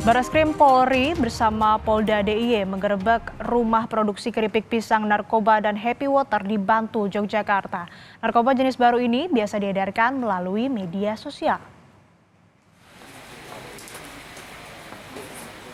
Barreskrim Polri bersama Polda DIY menggerebek rumah produksi keripik pisang narkoba dan Happy Water di Bantul, Yogyakarta. Narkoba jenis baru ini biasa diedarkan melalui media sosial.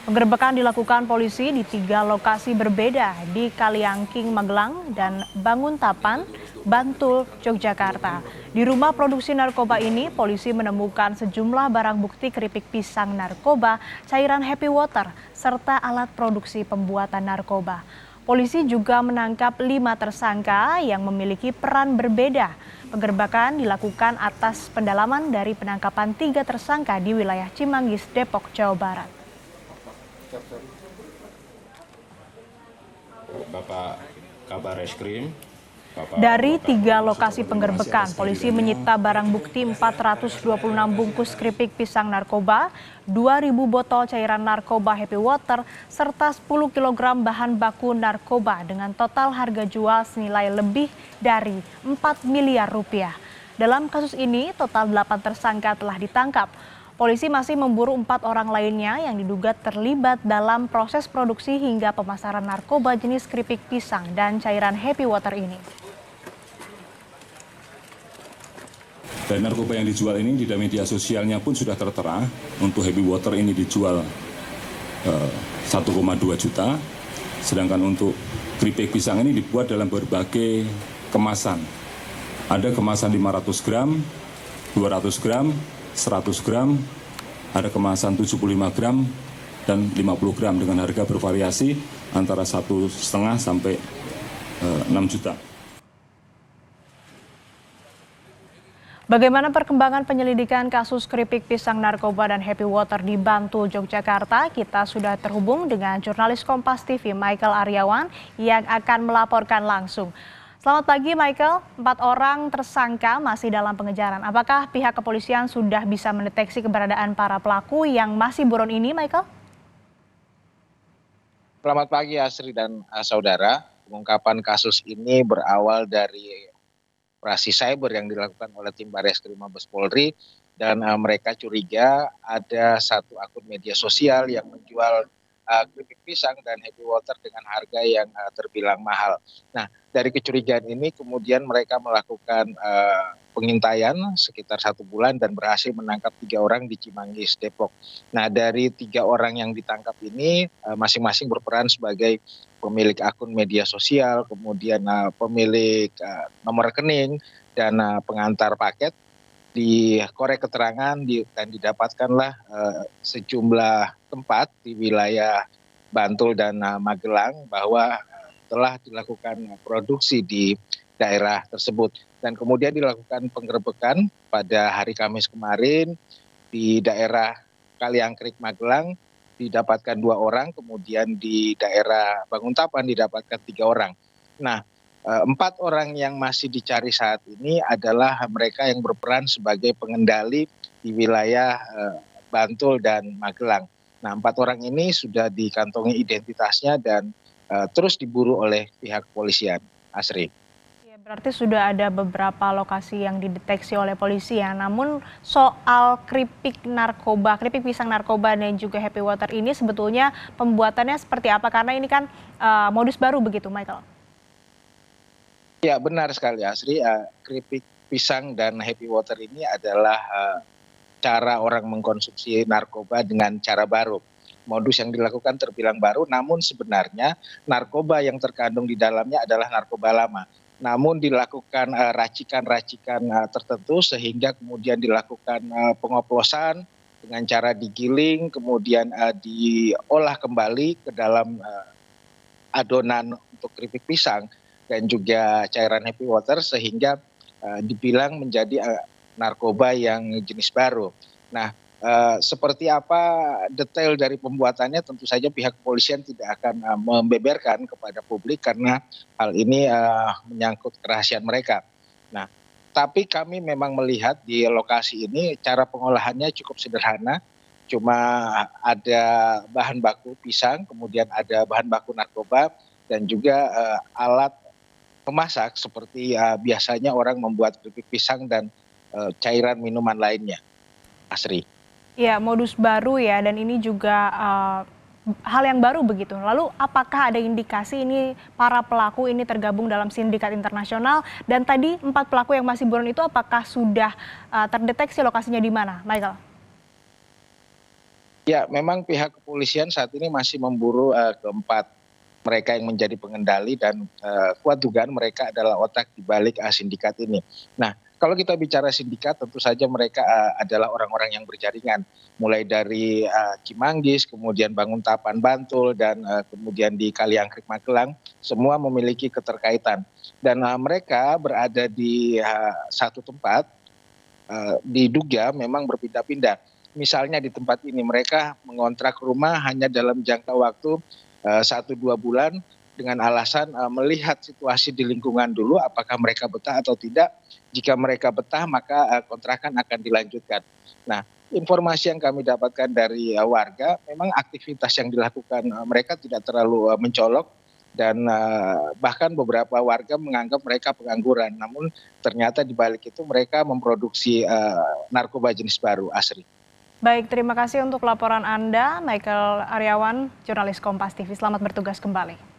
Penggerebekan dilakukan polisi di 3 lokasi berbeda di Kaliangking, Magelang, dan Banguntapan, Bantul, Yogyakarta. Di rumah produksi narkoba ini, polisi menemukan sejumlah barang bukti keripik pisang narkoba, cairan Happy Water, serta alat produksi pembuatan narkoba. Polisi juga menangkap 5 tersangka yang memiliki peran berbeda. Penggerebekan dilakukan atas pendalaman dari penangkapan 3 tersangka di wilayah Cimanggis, Depok, Jawa Barat. Bapak Kabar Reskrim. Dari 3 lokasi penggerbekan, polisi menyita barang bukti 426 bungkus keripik pisang narkoba, 2.000 botol cairan narkoba Happy Water, serta 10 kg bahan baku narkoba dengan total harga jual senilai lebih dari 4 miliar rupiah. Dalam kasus ini, total 8 tersangka telah ditangkap. Polisi masih memburu 4 orang lainnya yang diduga terlibat dalam proses produksi hingga pemasaran narkoba jenis keripik pisang dan cairan Happy Water ini. Dan narkoba yang dijual ini di media sosialnya pun sudah tertera. Untuk Happy Water ini dijual 1,2 juta. Sedangkan untuk keripik pisang ini dibuat dalam berbagai kemasan. Ada kemasan 500 gram, 200 gram, 100 gram, ada kemasan 75 gram dan 50 gram dengan harga bervariasi antara 1,5 sampai 6 juta. Bagaimana perkembangan penyelidikan kasus keripik pisang narkoba dan Happy Water di Bantul, Yogyakarta? Kita sudah terhubung dengan jurnalis Kompas TV Michael Aryawan yang akan melaporkan langsung. Selamat pagi Michael, 4 orang tersangka masih dalam pengejaran. Apakah pihak kepolisian sudah bisa mendeteksi keberadaan para pelaku yang masih buron ini, Michael? Selamat pagi Asri dan saudara. Pengungkapan kasus ini berawal dari operasi cyber yang dilakukan oleh tim Barreskrim Mabes Polri dan mereka curiga ada satu akun media sosial yang menjual keripik pisang dan Happy Water dengan harga yang terbilang mahal. Nah, dari kecurigaan ini kemudian mereka melakukan pengintaian sekitar 1 bulan dan berhasil menangkap 3 orang di Cimanggis, Depok. Nah, dari 3 orang yang ditangkap ini masing-masing berperan sebagai pemilik akun media sosial, kemudian pemilik nomor rekening dan pengantar paket. Dikorek keterangan dan didapatkanlah sejumlah tempat di wilayah Bantul dan Magelang bahwa telah dilakukan produksi di daerah tersebut. Dan kemudian dilakukan penggerebekan pada hari Kamis kemarin di daerah Kaliangkrik, Magelang didapatkan 2 orang, kemudian di daerah Banguntapan didapatkan 3 orang. Nah, 4 orang yang masih dicari saat ini adalah mereka yang berperan sebagai pengendali di wilayah Bantul dan Magelang. Nah, 4 orang ini sudah dikantongi identitasnya dan terus diburu oleh pihak kepolisian. Asri. Ya, berarti sudah ada beberapa lokasi yang dideteksi oleh polisi ya. Namun soal keripik pisang narkoba dan juga Happy Water ini sebetulnya pembuatannya seperti apa? Karena ini kan modus baru begitu, Michael. Ya, benar sekali Asri. Keripik pisang dan Happy Water ini adalah cara orang mengkonsumsi narkoba dengan cara baru. Modus yang dilakukan terbilang baru, namun sebenarnya narkoba yang terkandung di dalamnya adalah narkoba lama. Namun dilakukan racikan-racikan tertentu sehingga kemudian dilakukan pengoplosan dengan cara digiling, kemudian diolah kembali ke dalam adonan untuk keripik pisang dan juga cairan Happy Water sehingga dibilang menjadi narkoba yang jenis baru. Nah, seperti apa detail dari pembuatannya tentu saja pihak kepolisian tidak akan membeberkan kepada publik karena hal ini menyangkut kerahasiaan mereka. Nah, tapi kami memang melihat di lokasi ini cara pengolahannya cukup sederhana. Cuma ada bahan baku pisang, kemudian ada bahan baku narkoba dan juga alat pemasak seperti biasanya orang membuat keripik pisang dan cairan minuman lainnya. Asri. Ya, modus baru ya, dan ini juga hal yang baru begitu. Lalu apakah ada indikasi ini para pelaku ini tergabung dalam sindikat internasional, dan tadi 4 pelaku yang masih buron itu apakah sudah terdeteksi lokasinya di mana, Michael? Ya, memang pihak kepolisian saat ini masih memburu keempat mereka yang menjadi pengendali, dan kuat dugaan mereka adalah otak di balik sindikat ini. Nah, kalau kita bicara sindikat, tentu saja mereka adalah orang-orang yang berjaringan, mulai dari Cimanggis, kemudian Banguntapan Bantul, dan kemudian di Kaliangkrik Magelang, semua memiliki keterkaitan. Dan mereka berada di satu tempat, diduga memang berpindah-pindah. Misalnya di tempat ini mereka mengontrak rumah hanya dalam jangka waktu 1-2 bulan, dengan alasan melihat situasi di lingkungan dulu apakah mereka betah atau tidak. Jika mereka betah maka kontrakan akan dilanjutkan. Nah, informasi yang kami dapatkan dari warga, memang aktivitas yang dilakukan mereka tidak terlalu mencolok, dan bahkan beberapa warga menganggap mereka pengangguran. Namun ternyata di balik itu mereka memproduksi narkoba jenis baru, Asri. Baik, terima kasih untuk laporan Anda, Michael Aryawan, jurnalis Kompas TV. Selamat bertugas kembali.